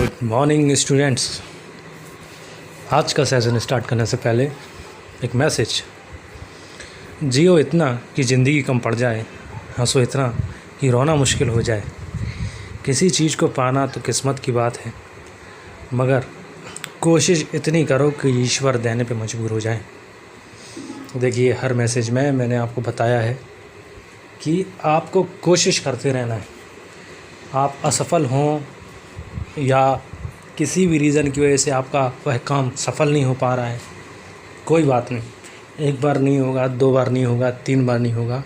Good morning students. आज का session start करने से पहले एक मैसेज। जियो इतना कि ज़िंदगी कम पड़ जाए, हंसो इतना कि रोना मुश्किल हो जाए। किसी चीज़ को पाना तो किस्मत की बात है, मगर कोशिश इतनी करो कि ईश्वर देने पे मजबूर हो जाए। देखिए, हर मैसेज में मैंने आपको बताया है कि आपको कोशिश करते रहना है। आप असफल हों या किसी भी रीज़न की वजह से आपका वह काम सफल नहीं हो पा रहा है, कोई बात नहीं। एक बार नहीं होगा, दो बार नहीं होगा, तीन बार नहीं होगा,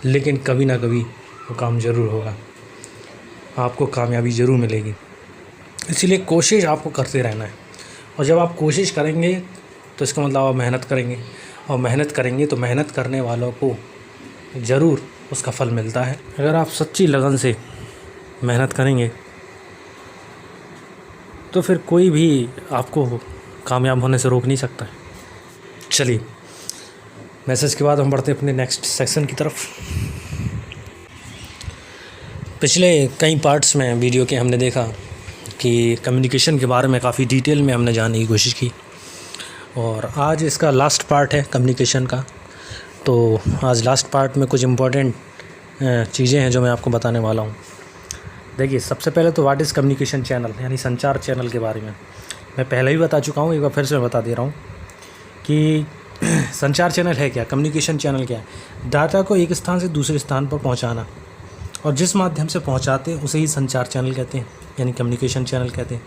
लेकिन कभी ना कभी वो काम ज़रूर होगा, आपको कामयाबी ज़रूर मिलेगी। इसीलिए कोशिश आपको करते रहना है। और जब आप कोशिश करेंगे तो इसका मतलब आप मेहनत करेंगे, और मेहनत करेंगे तो मेहनत करने वालों को ज़रूर उसका फल मिलता है। अगर आप सच्ची लगन से मेहनत करेंगे तो फिर कोई भी आपको कामयाब होने से रोक नहीं सकता है। चलिए, मैसेज के बाद हम बढ़ते हैं अपने नेक्स्ट सेक्शन की तरफ। पिछले कई पार्ट्स में वीडियो के हमने देखा कि कम्युनिकेशन के बारे में काफ़ी डिटेल में हमने जानने की कोशिश की, और आज इसका लास्ट पार्ट है कम्युनिकेशन का। तो आज लास्ट पार्ट में कुछ इम्पोर्टेंट चीज़ें हैं जो मैं आपको बताने वाला हूँ। देखिए, सबसे पहले तो व्हाट इज़ कम्युनिकेशन चैनल, यानी संचार चैनल के बारे में मैं पहले ही बता चुका हूँ, एक बार फिर से मैं बता दे रहा हूँ कि संचार चैनल है क्या, कम्युनिकेशन चैनल क्या है। डाटा को एक स्थान से दूसरे स्थान पर पहुँचाना, और जिस माध्यम से पहुँचाते हैं उसे ही संचार चैनल कहते हैं, यानी कम्युनिकेशन चैनल कहते हैं।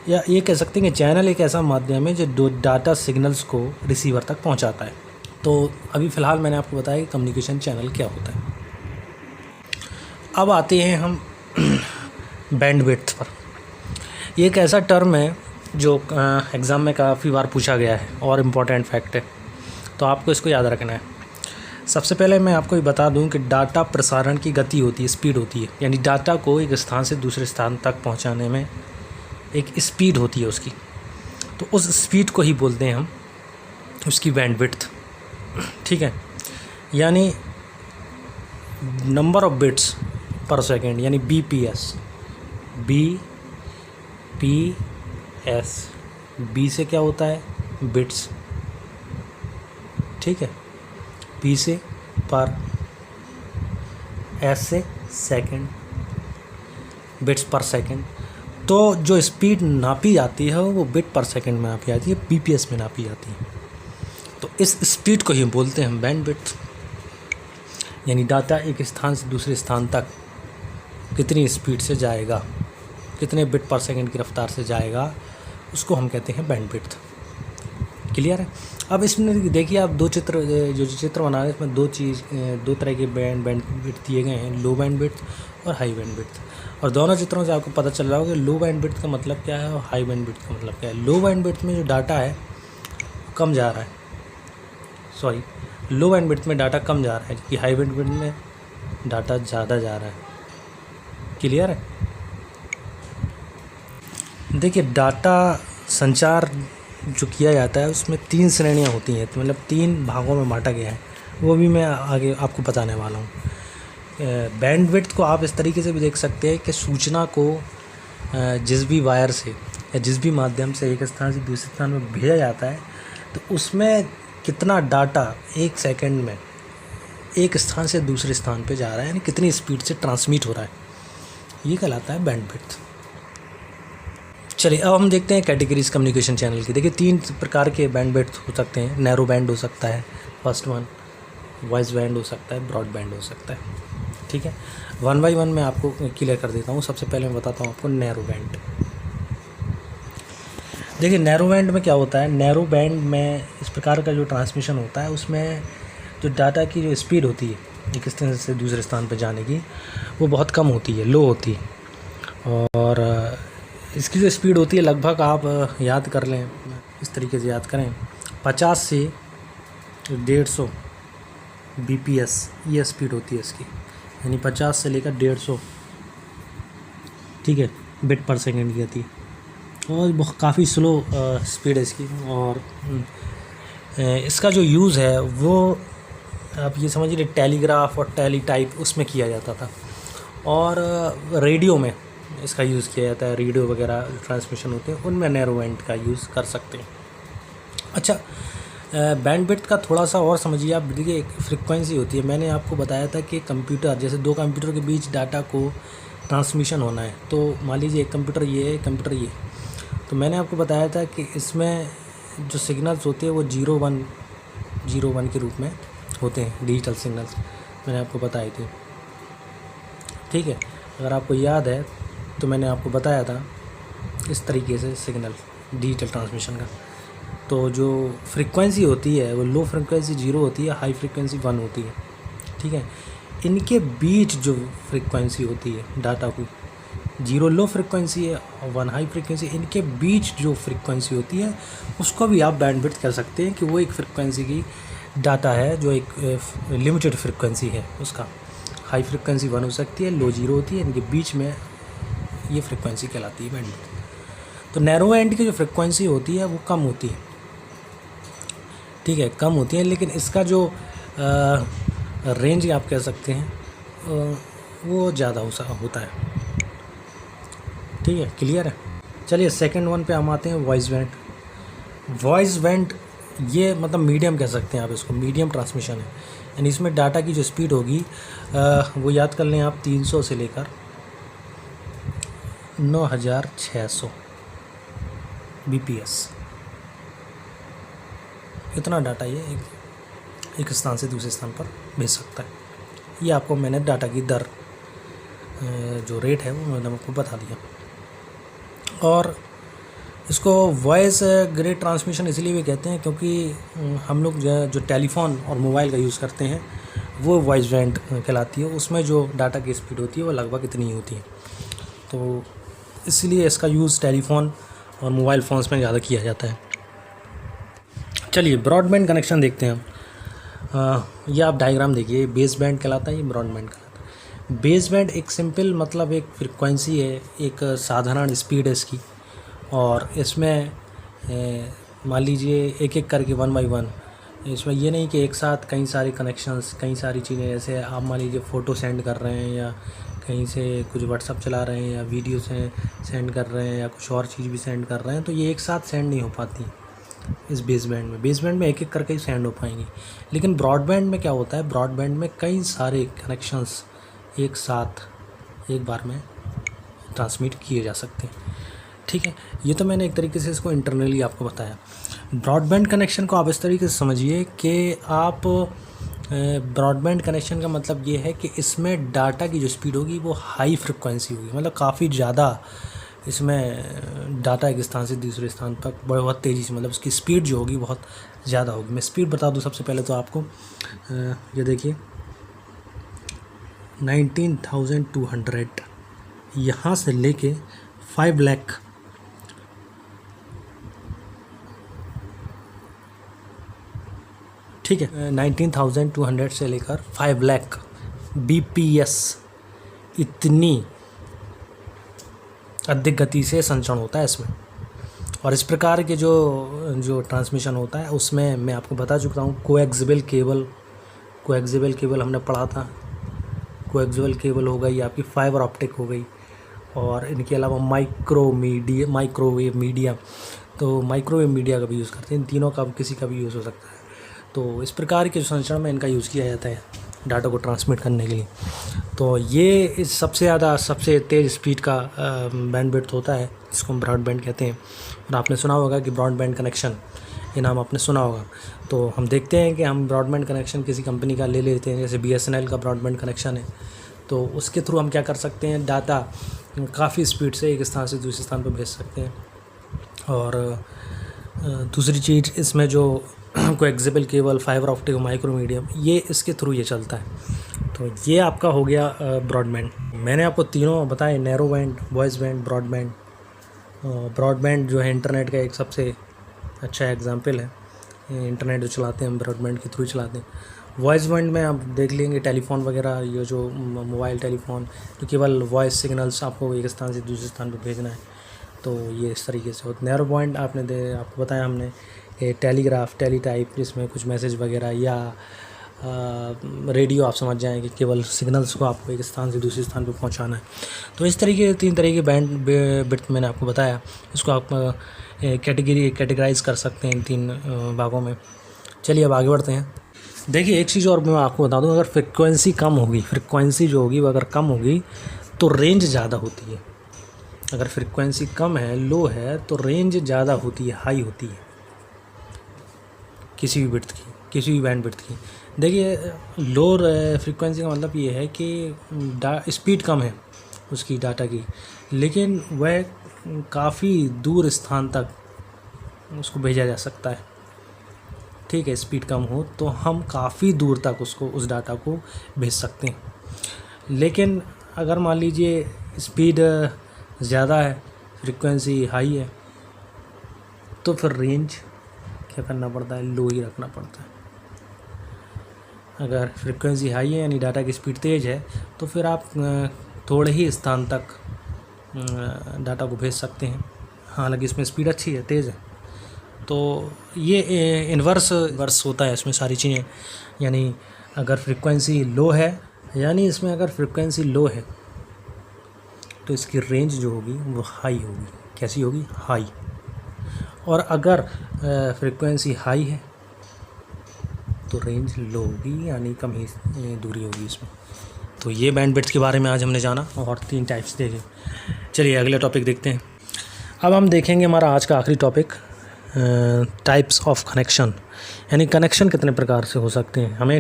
या ये कह सकते हैं कि चैनल एक ऐसा माध्यम है जो डाटा सिग्नल्स को रिसीवर तक पहुँचाता है। तो अभी फ़िलहाल मैंने आपको बताया कि कम्युनिकेशन चैनल क्या होता है। अब आते हैं हम बैंडविड्थ पर। ये एक ऐसा टर्म है जो एग्ज़ाम में काफ़ी बार पूछा गया है और इम्पॉर्टेंट फैक्ट है, तो आपको इसको याद रखना है। सबसे पहले मैं आपको ये बता दूं कि डाटा प्रसारण की गति होती है, स्पीड होती है, यानी डाटा को एक स्थान से दूसरे स्थान तक पहुंचाने में एक स्पीड होती है उसकी। तो उस स्पीड को ही बोलते हैं हम उसकी बैंडविड्थ, ठीक है। यानी नंबर ऑफ बिट्स पर सेकेंड, यानी BPS। बी से क्या होता है, बिट्स, ठीक है। P से पर, S से सेकेंड, बिट्स पर सेकेंड। तो जो स्पीड नापी जाती है वो बिट पर सेकेंड में नापी जाती है, BPS में नापी जाती है। तो इस स्पीड को ही बोलते हैं हम बैंडविड्थ, यानी डाटा एक स्थान से दूसरे स्थान तक कितनी स्पीड से जाएगा, कितने बिट पर सेकंड की रफ्तार से जाएगा, उसको हम कहते हैं बैंडविड्थ। क्लियर है। अब इसमें देखिए, आप दो चित्र बना रहे हैं, इसमें दो तरह के बैंडविड्थ दिए गए हैं, लो बैंडविड्थ और हाई बैंडविड्थ। और दोनों चित्रों से आपको पता चल रहा होगा कि लो बैंडविड्थ का मतलब क्या है और हाई बैंडविड्थ का मतलब क्या है। लो बैंडविड्थ में जो डाटा है कम जा रहा है, लो बैंडविड्थ में डाटा कम जा रहा है, जबकि हाई बैंडविड्थ में डाटा ज़्यादा जा रहा है। क्लियर है। देखिए, डाटा संचार जो किया जाता है उसमें 3 श्रेणियाँ होती हैं, तो मतलब 3 भागों में बांटा गया है, वो भी मैं आगे आपको बताने वाला हूँ। बैंडविड्थ को आप इस तरीके से भी देख सकते हैं कि सूचना को जिस भी वायर से या जिस भी माध्यम से एक स्थान से दूसरे स्थान में भेजा जाता है, तो उसमें कितना डाटा एक सेकंड में एक स्थान से दूसरे स्थान पे जा रहा है, यानी कितनी स्पीड से ट्रांसमिट हो रहा है, ये कहलाता है बैंडविड्थ। चलिए, अब हम देखते हैं कैटेगरीज कम्युनिकेशन चैनल की। देखिए, 3 प्रकार के बैंडविड्थ हो सकते हैं। नैरो बैंड हो सकता है फर्स्ट वन, वॉइस बैंड हो सकता है, ब्रॉड बैंड हो सकता है, ठीक है। 1 बाय 1 मैं आपको क्लियर कर देता हूँ। सबसे पहले मैं बताता हूँ आपको नैरो बैंड। देखिए, नैरो बैंड में क्या होता है, नैरो बैंड में इस प्रकार का जो ट्रांसमिशन होता है उसमें जो डाटा की जो स्पीड होती है एक स्थान से दूसरे स्थान पर जाने की, वो बहुत कम होती है, लो होती है। और इसकी जो स्पीड होती है लगभग आप याद कर लें, इस तरीके से याद करें, 50 से 150 BPS ये स्पीड होती है इसकी, यानी 50 से लेकर 150, ठीक है, बिट पर सेकेंड की आती है, और बहुत काफ़ी स्लो स्पीड है इसकी। और इसका जो यूज़ है वो आप ये समझिए टेलीग्राफ और टेलीटाइप उसमें किया जाता था, और रेडियो में इसका यूज़ किया जाता है, रेडियो वगैरह ट्रांसमिशन होते हैं उनमें नैरो बैंड का यूज़ कर सकते हैं। अच्छा, बैंडविड्थ का थोड़ा सा और समझिए आप। देखिए, एक फ्रिक्वेंसी होती है। मैंने आपको बताया था कि कंप्यूटर, जैसे दो कंप्यूटर के बीच डाटा को ट्रांसमिशन होना है, तो मान लीजिए एक कंप्यूटर ये है, एक कंप्यूटर ये, तो मैंने आपको बताया था कि इसमें जो सिग्नल्स होते हैं वो 0 1 के रूप में होते हैं, डिजिटल सिग्नल्स मैंने आपको बताए थे। ठीक है, अगर आपको याद है तो मैंने आपको बताया था इस तरीके से सिग्नल डिजिटल ट्रांसमिशन का। तो जो फ्रीक्वेंसी होती है वो लो फ्रीक्वेंसी 0 होती है, हाई फ्रीक्वेंसी 1 होती है। ठीक है, इनके बीच जो फ्रीक्वेंसी होती है डाटा की, 0 लो फ्रीक्वेंसी है और 1 हाई फ्रीक्वेंसी, इनके बीच जो फ्रीक्वेंसी होती है उसको भी आप बैंडविड्थ कह सकते हैं कि वो एक फ्रीक्वेंसी की डाटा है जो एक लिमिटेड फ्रीक्वेंसी है उसका। हाई फ्रीक्वेंसी 1 हो सकती है, लो 0 होती है, इनके बीच में ये फ्रीक्वेंसी कहलाती है बैंडविड्थ। तो नैरो बैंड की जो फ्रीक्वेंसी होती है वो कम होती है। ठीक है, कम होती है, लेकिन इसका जो रेंज आप कह सकते हैं वो ज़्यादा होता है। ठीक है, क्लियर है। चलिए सेकंड वन पे हम आते हैं, वॉइस बैंड। वॉइस बैंड ये मतलब मीडियम कह सकते हैं आप इसको, मीडियम ट्रांसमिशन है। यानी इसमें डाटा की जो स्पीड होगी वो याद कर लें आप 300 से लेकर 9600 BPS, इतना डाटा ये एक स्थान से दूसरे स्थान पर भेज सकता है। ये आपको मैंने डाटा की दर जो रेट है वो मैंने आपको बता दिया। और इसको वॉइस ग्रेड ट्रांसमिशन इसलिए भी कहते हैं क्योंकि हम लोग जो टेलीफोन और मोबाइल का यूज़ करते हैं वो वॉइस बैंड कहलाती है। उसमें जो डाटा की स्पीड होती है वो लगभग इतनी ही होती है, तो इसलिए इसका यूज़ टेलीफोन और मोबाइल फ़ोन्स में ज़्यादा किया जाता है। चलिए ब्रॉडबैंड कनेक्शन देखते हैं हम। ये आप डायग्राम देखिए, बेस बैंड कहलाता है, ये ब्रॉडबैंड कहलाता है। बेस बैंड एक सिंपल मतलब एक फ्रिक्वेंसी है, एक साधारण स्पीड है इसकी, और इसमें मान लीजिए एक एक करके 1 बाई 1, इसमें ये नहीं कि एक साथ कई सारे कनेक्शंस, कई सारी चीज़ें, जैसे आप मान लीजिए फ़ोटो सेंड कर रहे हैं या कहीं से कुछ व्हाट्सअप चला रहे हैं या वीडियो से सेंड कर रहे हैं या कुछ और चीज़ भी सेंड कर रहे हैं, तो ये एक साथ सेंड नहीं हो पाती इस बेस बैंड में। बेस बैंड में एक एक करके ही सेंड हो पाएंगी। लेकिन ब्रॉडबैंड में क्या होता है, ब्रॉडबैंड में कई सारे कनेक्शंस एक साथ एक बार में ट्रांसमिट किए जा सकते हैं। ठीक है, ये तो मैंने एक तरीके से इसको इंटरनली आपको बताया। ब्रॉडबैंड कनेक्शन को आप इस तरीके से समझिए कि आप ब्रॉडबैंड कनेक्शन का मतलब ये है कि इसमें डाटा की जो स्पीड होगी वो हाई फ्रिक्वेंसी होगी, मतलब काफ़ी ज़्यादा इसमें डाटा एक स्थान से दूसरे स्थान तक बहुत तेज़ी से, मतलब उसकी स्पीड जो होगी बहुत ज़्यादा होगी। मैं स्पीड बता दूं सबसे पहले तो आपको, ये देखिए 19,200 यहाँ से लेके 5 लाख, ठीक है, 19,200 से लेकर 5 लाख BPS, इतनी अधिक गति से संचरण होता है इसमें। और इस प्रकार के जो ट्रांसमिशन होता है उसमें मैं आपको बता चुका हूँ, कोएक्सियल केबल हमने पढ़ा था। कोएक्सियल केबल हो गई आपकी, फाइबर ऑप्टिक हो गई, और इनके अलावा माइक्रोवेव मीडिया, तो माइक्रोवेव मीडिया का भी यूज़ करते हैं। इन तीनों का किसी का भी यूज़ हो सकता है। तो इस प्रकार के संचरण में इनका यूज़ किया जाता है डाटा को ट्रांसमिट करने के लिए। तो ये इस सबसे तेज़ स्पीड का बैंडविड्थ होता है, जिसको हम ब्रॉडबैंड कहते हैं। और आपने सुना होगा कि ब्रॉडबैंड कनेक्शन, ये नाम आपने सुना होगा। तो हम देखते हैं कि हम ब्रॉडबैंड कनेक्शन किसी कंपनी का ले लेते हैं, जैसे BSNL का ब्रॉडबैंड कनेक्शन है, तो उसके थ्रू हम क्या कर सकते हैं, डाटा काफ़ी स्पीड से एक स्थान से दूसरे स्थान पर भेज सकते हैं। और दूसरी चीज़ इसमें जो coaxial cable, fibre optic, micro medium, ये इसके थ्रू ये चलता है। तो ये आपका हो गया ब्रॉडबैंड। मैंने आपको तीनों बताए, narrow band, voice band, broadband. Broadband जो है इंटरनेट का एक सबसे अच्छा एग्जांपल है। इंटरनेट जो चलाते हैं हम ब्रॉडबैंड के थ्रू चलाते हैं। वॉइस बैंड में आप देख लेंगे टेलीफोन वगैरह, ये जो मोबाइल टेलीफोन, तो केवल वॉइस सिग्नल्स आपको एक स्थान से दूसरे स्थान पर भेजना है, तो ये इस तरीके से होता है। नैरो बैंड आपको बताया हमने, टेलीग्राफ, टेलीटाइप, जिसमें कुछ मैसेज वगैरह या रेडियो आप समझ जाएँ कि केवल सिग्नल्स को आपको एक स्थान से दूसरे स्थान पे पहुंचाना है। तो इस तरीके 3 तरह के बैंड विड्थ मैंने आपको बताया। इसको आप कैटेगराइज कर सकते हैं इन 3 भागों में। चलिए अब आगे बढ़ते हैं। देखिए एक चीज़ और मैं आपको बता दूं, अगर फ्रिक्वेंसी कम होगी, फ्रिक्वेंसी जो होगी वो अगर कम होगी तो रेंज ज़्यादा होती है। अगर फ्रिक्वेंसी कम है, लो है, तो रेंज ज़्यादा होती है, हाई होती है किसी भी विड्थ की, किसी भी बैंड विड्थ की। देखिए लो फ्रिक्वेंसी का मतलब ये है कि स्पीड कम है उसकी डाटा की, लेकिन वह काफ़ी दूर स्थान तक उसको भेजा जा सकता है। ठीक है, स्पीड कम हो तो हम काफ़ी दूर तक उसको, उस डाटा को भेज सकते हैं। लेकिन अगर मान लीजिए स्पीड ज़्यादा है, फ्रिक्वेंसी हाई है, तो फिर रेंज क्या करना पड़ता है, लो ही रखना पड़ता है। अगर फ्रिक्वेंसी हाई है यानी डाटा की स्पीड तेज़ है, तो फिर आप थोड़े ही स्थान तक डाटा को भेज सकते हैं। हालांकि इसमें स्पीड अच्छी है, तेज़ है। तो ये इन्वर्स होता है इसमें सारी चीज़ें। यानी अगर फ्रिक्वेंसी लो है, यानी इसमें अगर फ्रिक्वेंसी लो है तो इसकी रेंज जो होगी वो हाई होगी। कैसी होगी, हाई। और अगर फ्रिक्वेंसी हाई है तो रेंज लो होगी, यानी कम ही दूरी होगी इसमें। तो ये बैंडविड्थ के बारे में आज हमने जाना और 3 टाइप्स देखे। चलिए अगले टॉपिक देखते हैं। अब हम देखेंगे हमारा आज का आखिरी टॉपिक, टाइप्स ऑफ कनेक्शन। यानी कनेक्शन कितने प्रकार से हो सकते हैं। हमें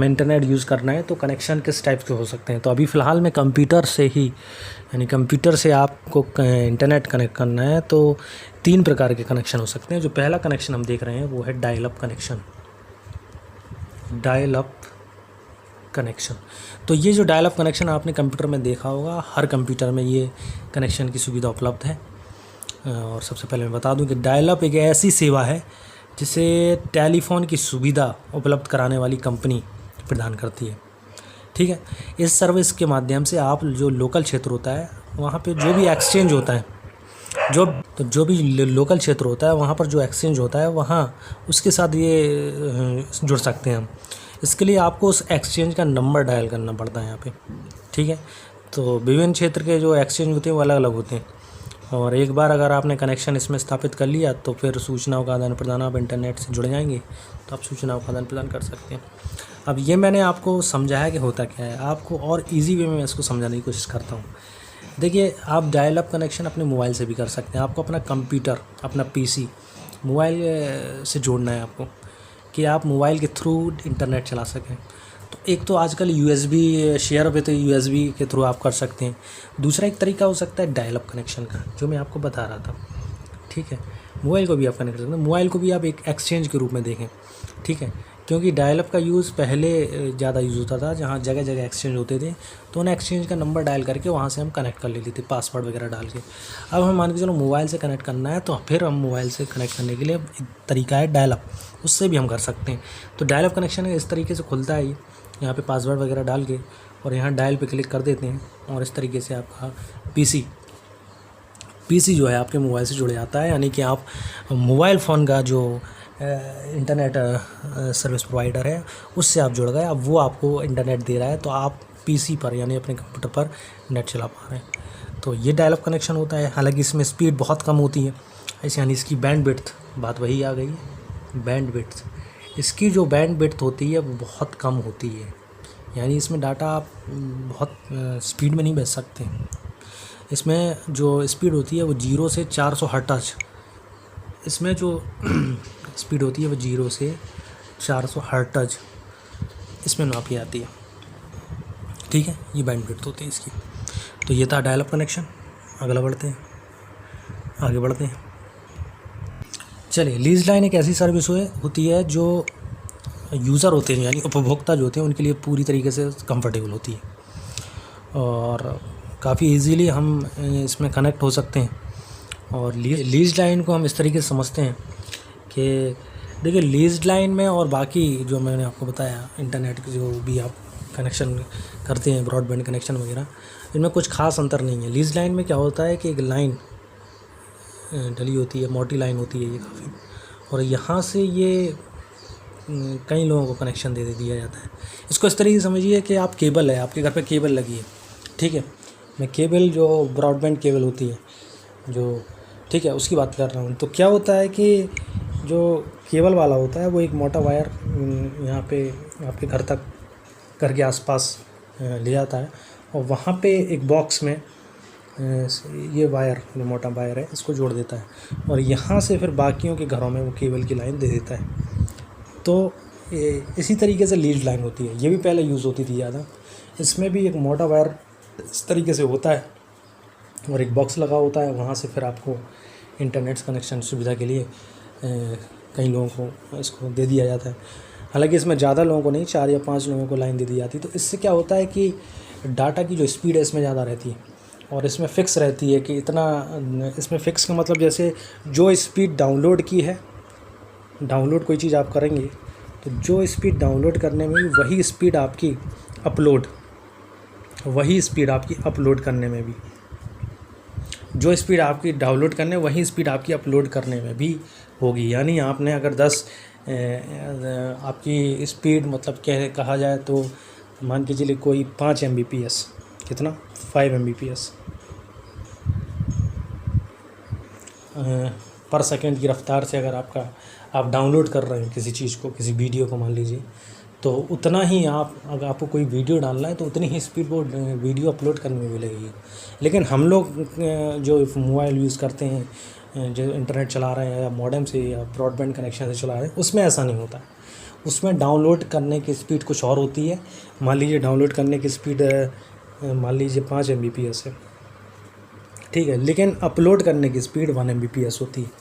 इंटरनेट यूज़ करना है तो कनेक्शन किस टाइप के हो सकते हैं। तो अभी फ़िलहाल में कंप्यूटर से ही, यानी कंप्यूटर से आपको इंटरनेट कनेक्ट करना है तो 3 प्रकार के कनेक्शन हो सकते हैं। जो पहला कनेक्शन हम देख रहे हैं वो है dial up connection. Dial up connection, तो ये जो डायल अप कनेक्शन आपने कंप्यूटर में देखा होगा, हर कंप्यूटर में ये कनेक्शन की सुविधा उपलब्ध है। और सबसे पहले मैं बता दूं कि डायल अप एक ऐसी सेवा है जिसे टेलीफोन की सुविधा उपलब्ध कराने वाली कंपनी प्रदान करती है। ठीक है, इस सर्विस के माध्यम से आप जो लोकल क्षेत्र होता है वहाँ पे जो भी एक्सचेंज होता है, जो भी लोकल क्षेत्र होता है वहाँ पर जो एक्सचेंज होता है वहाँ उसके साथ ये जुड़ सकते हैं हम। इसके लिए आपको उस एक्सचेंज का नंबर डायल करना पड़ता है यहाँ पे। ठीक है, तो विभिन्न क्षेत्र के जो एक्सचेंज होते हैं वो अलग अलग होते हैं। और एक बार अगर आपने कनेक्शन इसमें स्थापित कर लिया तो फिर सूचनाओं का आदान प्रदान, आप इंटरनेट से जुड़ जाएंगे तो आप सूचनाओं का आदान प्रदान कर सकते हैं। अब ये मैंने आपको समझाया कि होता क्या है, आपको और इजी वे में मैं इसको समझाने की कोशिश करता हूँ। देखिए आप डायल अप कनेक्शन अपने मोबाइल से भी कर सकते हैं। आपको अपना कंप्यूटर, अपना पीसी मोबाइल से जोड़ना है आपको, कि आप मोबाइल के थ्रू इंटरनेट चला सकें। तो एक तो आजकल USB शेयर पे तो USB के थ्रू आप कर सकते हैं। दूसरा एक तरीका हो सकता है डायल अप कनेक्शन का, जो मैं आपको बता रहा था। ठीक है, मोबाइल को भी आप कनेक्ट कर सकते हैं। मोबाइल को भी आप एक एक्सचेंज के रूप में देखें। ठीक है, क्योंकि डायल अप का यूज़ पहले ज़्यादा यूज़ होता था, जहाँ जगह जगह एक्सचेंज होते थे तो उन एक्सचेंज का नंबर डायल करके वहाँ से हम कनेक्ट कर लेते थे, पासवर्ड वगैरह डाल के। अब हम मान के चलो मोबाइल से कनेक्ट करना है, तो फिर हम मोबाइल से कनेक्ट करने के लिए तरीका है डायल अप, उससे भी हम कर सकते हैं। तो डायल अप कनेक्शन इस तरीके से खुलता है, ये यहाँ पे पासवर्ड वगैरह डाल के और यहाँ डायल पे क्लिक कर देते हैं और इस तरीके से आपका पीसी जो है आपके मोबाइल से जुड़ जाता है। यानी कि आप मोबाइल फ़ोन का जो इंटरनेट सर्विस प्रोवाइडर है उससे आप जुड़ गए। अब वो आपको इंटरनेट दे रहा है तो आप पीसी पर यानी अपने कंप्यूटर पर नेट चला पा रहे हैं। तो ये डायल अप कनेक्शन होता है। हालांकि इसमें स्पीड बहुत कम होती है, ऐसे यानी इसकी बैंडविड्थ, बात वही आ गई है, बैंडविड्थ। इसकी जो बैंडविड्थ होती है वो बहुत कम होती है, यानी इसमें डाटा आप बहुत स्पीड में नहीं भेज सकते। इसमें जो स्पीड होती है वो 0 से 400 हर्ट्ज, इसमें जो स्पीड होती है वो 0 से 400 हर्ट्ज इसमें नापी जाती है। ठीक है, ये बैंडविड्थ होती है इसकी। तो ये था डायल अप कनेक्शन। आगे बढ़ते हैं। चलिए, लीज लाइन एक ऐसी सर्विस होती है जो यूज़र होते हैं, यानी उपभोक्ता जो होते हैं उनके लिए पूरी तरीके से कंफर्टेबल होती है और काफ़ी इजीली हम इसमें कनेक्ट हो सकते हैं। और लीज लाइन को हम इस तरीके से समझते हैं कि देखिए, लीज लाइन में और बाकी जो मैंने आपको बताया इंटरनेट के जो भी आप कनेक्शन करते हैं, ब्रॉडबैंड कनेक्शन वगैरह, इनमें कुछ खास अंतर नहीं है। लीज लाइन में क्या होता है कि एक लाइन डली होती है, मोटी लाइन होती है ये काफ़ी, और यहाँ से ये कई लोगों को कनेक्शन दे दिया जाता है। इसको इस तरीके से समझिए कि आप केबल है, आपके घर पे केबल लगी है, ठीक है। मैं केबल जो ब्रॉडबैंड केबल होती है जो, ठीक है, उसकी बात कर रहा हूँ। तो क्या होता है कि जो केबल वाला होता है वो एक मोटा वायर यहाँ पे आपके घर तक, घर के आसपास ले जाता है और वहाँ पे एक बॉक्स में ये वायर, जो मोटा वायर है, इसको जोड़ देता है और यहाँ से फिर बाकियों के घरों में वो केबल की लाइन दे देता है। तो इसी तरीके से लीड लाइन होती है, ये भी पहले यूज़ होती थी ज़्यादा। इसमें भी एक मोटा वायर इस तरीके से होता है और एक बॉक्स लगा होता है, वहाँ से फिर आपको इंटरनेट कनेक्शन सुविधा के लिए कई लोगों को इसको दे दिया जाता है। हालांकि इसमें ज़्यादा लोगों को नहीं, 4 या 5 लोगों को लाइन दे दी जाती है। तो इससे क्या होता है कि डाटा की जो स्पीड है इसमें ज़्यादा रहती है और इसमें फ़िक्स रहती है कि इतना, इसमें फ़िक्स का मतलब जैसे जो स्पीड डाउनलोड की है, डाउनलोड कोई चीज़ आप करेंगे तो जो स्पीड डाउनलोड करने में भी वही स्पीड आपकी अपलोड करने में भी, जो स्पीड आपकी डाउनलोड करने वही स्पीड आपकी अपलोड करने में भी होगी। यानी आपने अगर 10 आपकी स्पीड मतलब कहा जाए तो मान के चलिए कोई 5 Mbps, कितना 5 Mbps पर सेकंड की रफ़्तार से अगर आप डाउनलोड कर रहे हैं किसी चीज़ को, किसी वीडियो को मान लीजिए, तो उतना ही अगर आपको कोई वीडियो डालना है तो उतनी ही स्पीड वो वीडियो अपलोड करने में भी लगेगी। लेकिन हम लोग जो मोबाइल यूज़ करते हैं, जो इंटरनेट चला रहे हैं या मॉडेम से या ब्रॉडबैंड कनेक्शन से चला रहे हैं, उसमें ऐसा नहीं होता। उसमें डाउनलोड करने की स्पीड कुछ और होती है। मान लीजिए डाउनलोड करने की स्पीड मान लीजिए 5 Mbps है, ठीक है, लेकिन अपलोड करने की स्पीड 1 Mbps होती है,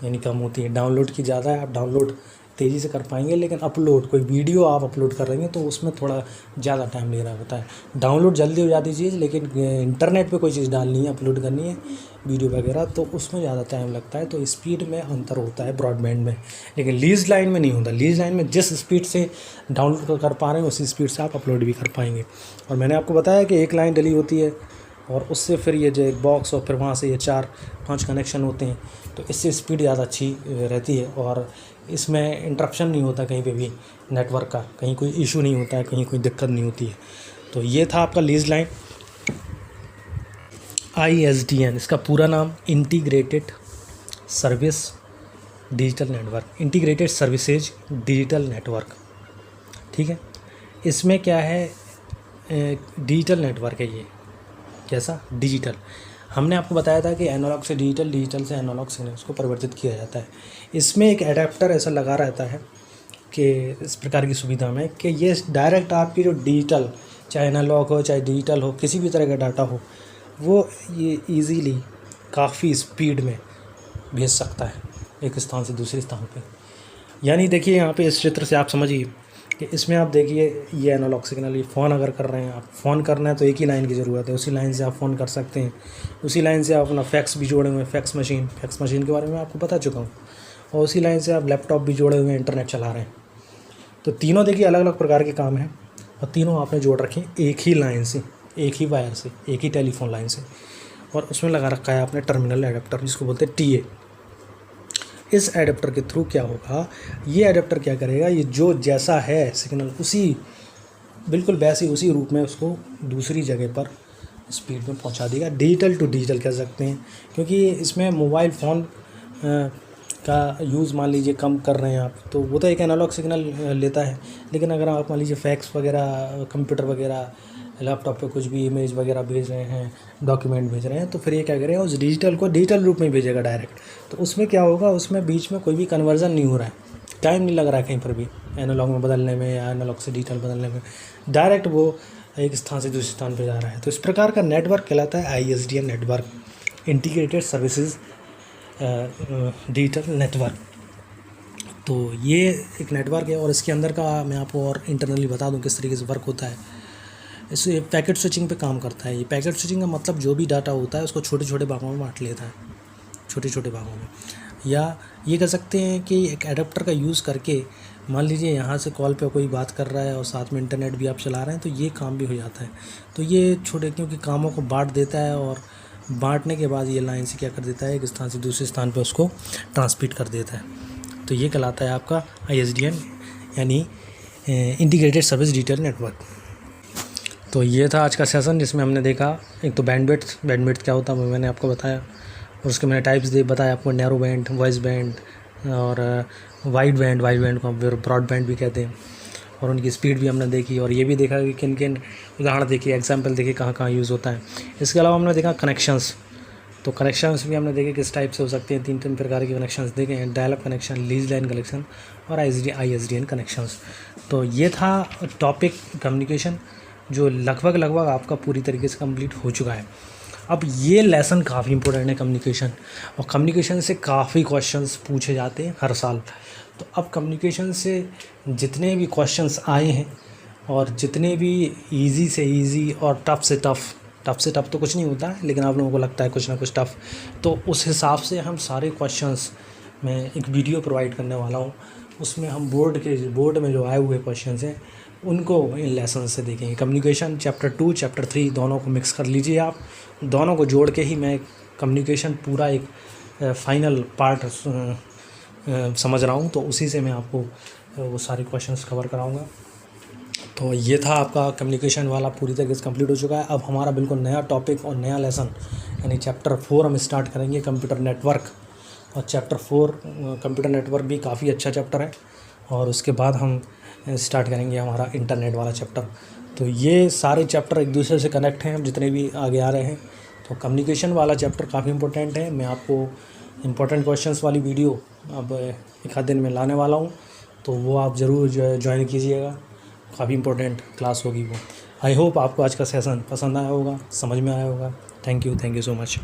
यानी कम होती है। डाउनलोड की ज़्यादा है, आप डाउनलोड तेज़ी से कर पाएंगे, लेकिन अपलोड कोई वीडियो आप अपलोड कर रहे हैं तो उसमें थोड़ा ज़्यादा टाइम ले रहा होता है। डाउनलोड जल्दी हो जाती चीज़, लेकिन इंटरनेट पे कोई चीज़ डालनी है, अपलोड करनी है वीडियो वगैरह, तो उसमें ज़्यादा टाइम लगता है। तो स्पीड में अंतर होता है ब्रॉडबैंड में, लेकिन लीज लाइन में नहीं होता। लीज लाइन में जिस स्पीड से डाउनलोड कर पा रहे हैं उसी स्पीड से आप अपलोड भी कर पाएंगे। और मैंने आपको बताया कि एक लाइन डली होती है और उससे फिर ये जो एक बॉक्स और फिर वहाँ से ये 4-5 कनेक्शन होते हैं, तो इससे स्पीड ज़्यादा अच्छी रहती है और इसमें इंटरप्शन नहीं होता कहीं पे भी नेटवर्क का, कहीं कोई इशू नहीं होता है, कहीं कोई दिक्कत नहीं होती है। तो ये था आपका लीज लाइन ISDN, इसका पूरा नाम integrated service digital network, integrated services digital network, ठीक है। इसमें क्या है, डिजिटल नेटवर्क है ये। कैसा डिजिटल, हमने आपको बताया था कि एनालॉग से डिजिटल, डिजिटल से एनालॉग से उसको परिवर्तित किया जाता है। इसमें एक एडेप्टर ऐसा लगा रहता है कि इस प्रकार की सुविधा में कि ये डायरेक्ट आपकी जो डिजिटल, चाहे एनालॉग हो चाहे डिजिटल हो, किसी भी तरह का डाटा हो, वो ये ईज़िली काफ़ी स्पीड में भेज सकता है एक स्थान से दूसरे स्थान पे। यानी देखिए यहाँ पे इस चित्र से आप समझिए कि इसमें आप देखिए ये एनालॉग सिग्नल, ये फ़ोन अगर कर रहे हैं आप, फ़ोन करना है तो एक ही लाइन की ज़रूरत है, उसी लाइन से आप फ़ोन कर सकते हैं। उसी लाइन से आप अपना फैक्स भी जोड़े हुए हैं, फैक्स मशीन के बारे में आपको बता चुका हूँ। और उसी लाइन से आप लैपटॉप भी जोड़े हुए हैं, इंटरनेट चला रहे हैं। तो तीनों देखिए अलग अलग प्रकार के काम हैं और तीनों आपने जोड़ रखे एक ही लाइन से, एक ही वायर से, एक ही टेलीफोन लाइन से, और उसमें लगा रखा है आपने टर्मिनल एडेप्टर, जिसको बोलते हैं TA। इस एडेप्टर के थ्रू क्या होगा, ये एडेप्टर क्या करेगा, ये जो जैसा है सिग्नल उसी बिल्कुल वैसे उसी रूप में उसको दूसरी जगह पर स्पीड में पहुंचा देगा। डिजिटल टू डिजिटल कह सकते हैं, क्योंकि इसमें मोबाइल फ़ोन का यूज़ मान लीजिए कम कर रहे हैं आप, तो वो तो एक एनालॉग सिग्नल लेता है। लेकिन अगर आप मान लीजिए फैक्स वगैरह, कंप्यूटर वगैरह, लैपटॉप पे कुछ भी इमेज वगैरह भेज रहे हैं, डॉक्यूमेंट भेज रहे हैं, तो फिर ये क्या करेगा, उस डिजिटल को डिजिटल रूप में भेजेगा डायरेक्ट। तो उसमें क्या होगा, उसमें बीच में कोई भी कन्वर्जन नहीं हो रहा है, टाइम नहीं लग रहा है कहीं पर भी एनालॉग में बदलने में या एनालॉग से डिजिटल बदलने में, डायरेक्ट वो एक स्थान से दूसरे स्थान पर जा रहा है। तो इस प्रकार का नेटवर्क कहलाता है ISDN network, integrated services digital network. तो ये एक नेटवर्क है और इसके अंदर का मैं आपको और इंटरनली बता दूं किस तरीके से वर्क होता है। इससे पैकेट स्विचिंग पे काम करता है। ये पैकेट स्विचिंग का मतलब जो भी डाटा होता है उसको छोटे छोटे भागों में बांट लेता है, छोटे छोटे भागों में। या ये कह सकते हैं कि एक एडाप्टर का यूज़ करके मान लीजिए यहाँ से कॉल पे कोई बात कर रहा है और साथ में इंटरनेट भी आप चला रहे हैं, तो ये काम भी हो जाता है। तो ये छोटे क्योंकि कामों को बांट देता है और बांटने के बाद ये लाइन से क्या कर देता है, एक स्थान से दूसरे स्थान पे उसको ट्रांसमिट कर देता है। तो ये कहलाता है आपका ISDN यानी इंटीग्रेटेड सर्विस डिटेल नेटवर्क। तो ये था आज का सेशन जिसमें हमने देखा एक तो बैंडविड्थ क्या होता है वो मैंने आपको बताया, और उसके मैंने टाइप्स बताया आपको, नैरो बैंड, वॉइस बैंड और वाइड बैंड को ब्रॉडबैंड भी कहते हैं, और उनकी स्पीड भी हमने देखी, और ये भी देखा कि किन किन उदाहरण देखिए, एग्जांपल देखिए कहाँ कहाँ यूज़ होता है। इसके अलावा हमने देखा कनेक्शंस, तो कनेक्शंस भी हमने देखे किस टाइप से हो सकते हैं, 3 प्रकार के कनेक्शंस देखे हैं, dial-up connection, lease line connection और ISDN कनेक्शंस। तो ये था टॉपिक कम्युनिकेशन जो लगभग आपका पूरी तरीके से कंप्लीट हो चुका है। अब ये लेसन काफ़ी इंपॉर्टेंट है कम्युनिकेशन, और कम्युनिकेशन से काफ़ी क्वेश्चंस पूछे जाते हैं हर साल। तो अब कम्युनिकेशन से जितने भी क्वेश्चंस आए हैं और जितने भी इजी से इजी और टफ़ से टफ़ तो कुछ नहीं होता है, लेकिन आप लोगों को लगता है कुछ ना कुछ टफ़, तो उस हिसाब से हम सारे क्वेश्चंस मैं एक वीडियो प्रोवाइड करने वाला हूँ। उसमें हम बोर्ड में जो आए हुए क्वेश्चंस हैं उनको इन लेसन से देखेंगे। कम्युनिकेशन चैप्टर 2 चैप्टर 3 दोनों को मिक्स कर लीजिए आप, दोनों को जोड़ के ही मैं कम्युनिकेशन पूरा एक फाइनल पार्ट समझ रहा हूँ, तो उसी से मैं आपको वो सारे क्वेश्चंस कवर कराऊँगा। तो ये था आपका कम्युनिकेशन वाला पूरी तरीके से कंप्लीट हो चुका है। अब हमारा बिल्कुल नया टॉपिक और नया लेसन यानी चैप्टर 4 हम स्टार्ट करेंगे, कंप्यूटर नेटवर्क। और चैप्टर 4 कंप्यूटर नेटवर्क भी काफ़ी अच्छा चैप्टर है, और उसके बाद हम स्टार्ट करेंगे हमारा इंटरनेट वाला चैप्टर। तो ये सारे चैप्टर एक दूसरे से कनेक्ट हैं जितने भी आगे आ रहे हैं। तो कम्युनिकेशन वाला चैप्टर काफ़ी इंपॉर्टेंट है। मैं आपको इंपॉर्टेंट क्वेश्चंस वाली वीडियो अब एक आध दिन में लाने वाला हूँ, तो वो आप ज़रूर ज्वाइन कीजिएगा, काफ़ी इंपॉर्टेंट क्लास होगी वो। आई होप आपको आज का सेशन पसंद आया होगा, समझ में आया होगा। Thank you so much.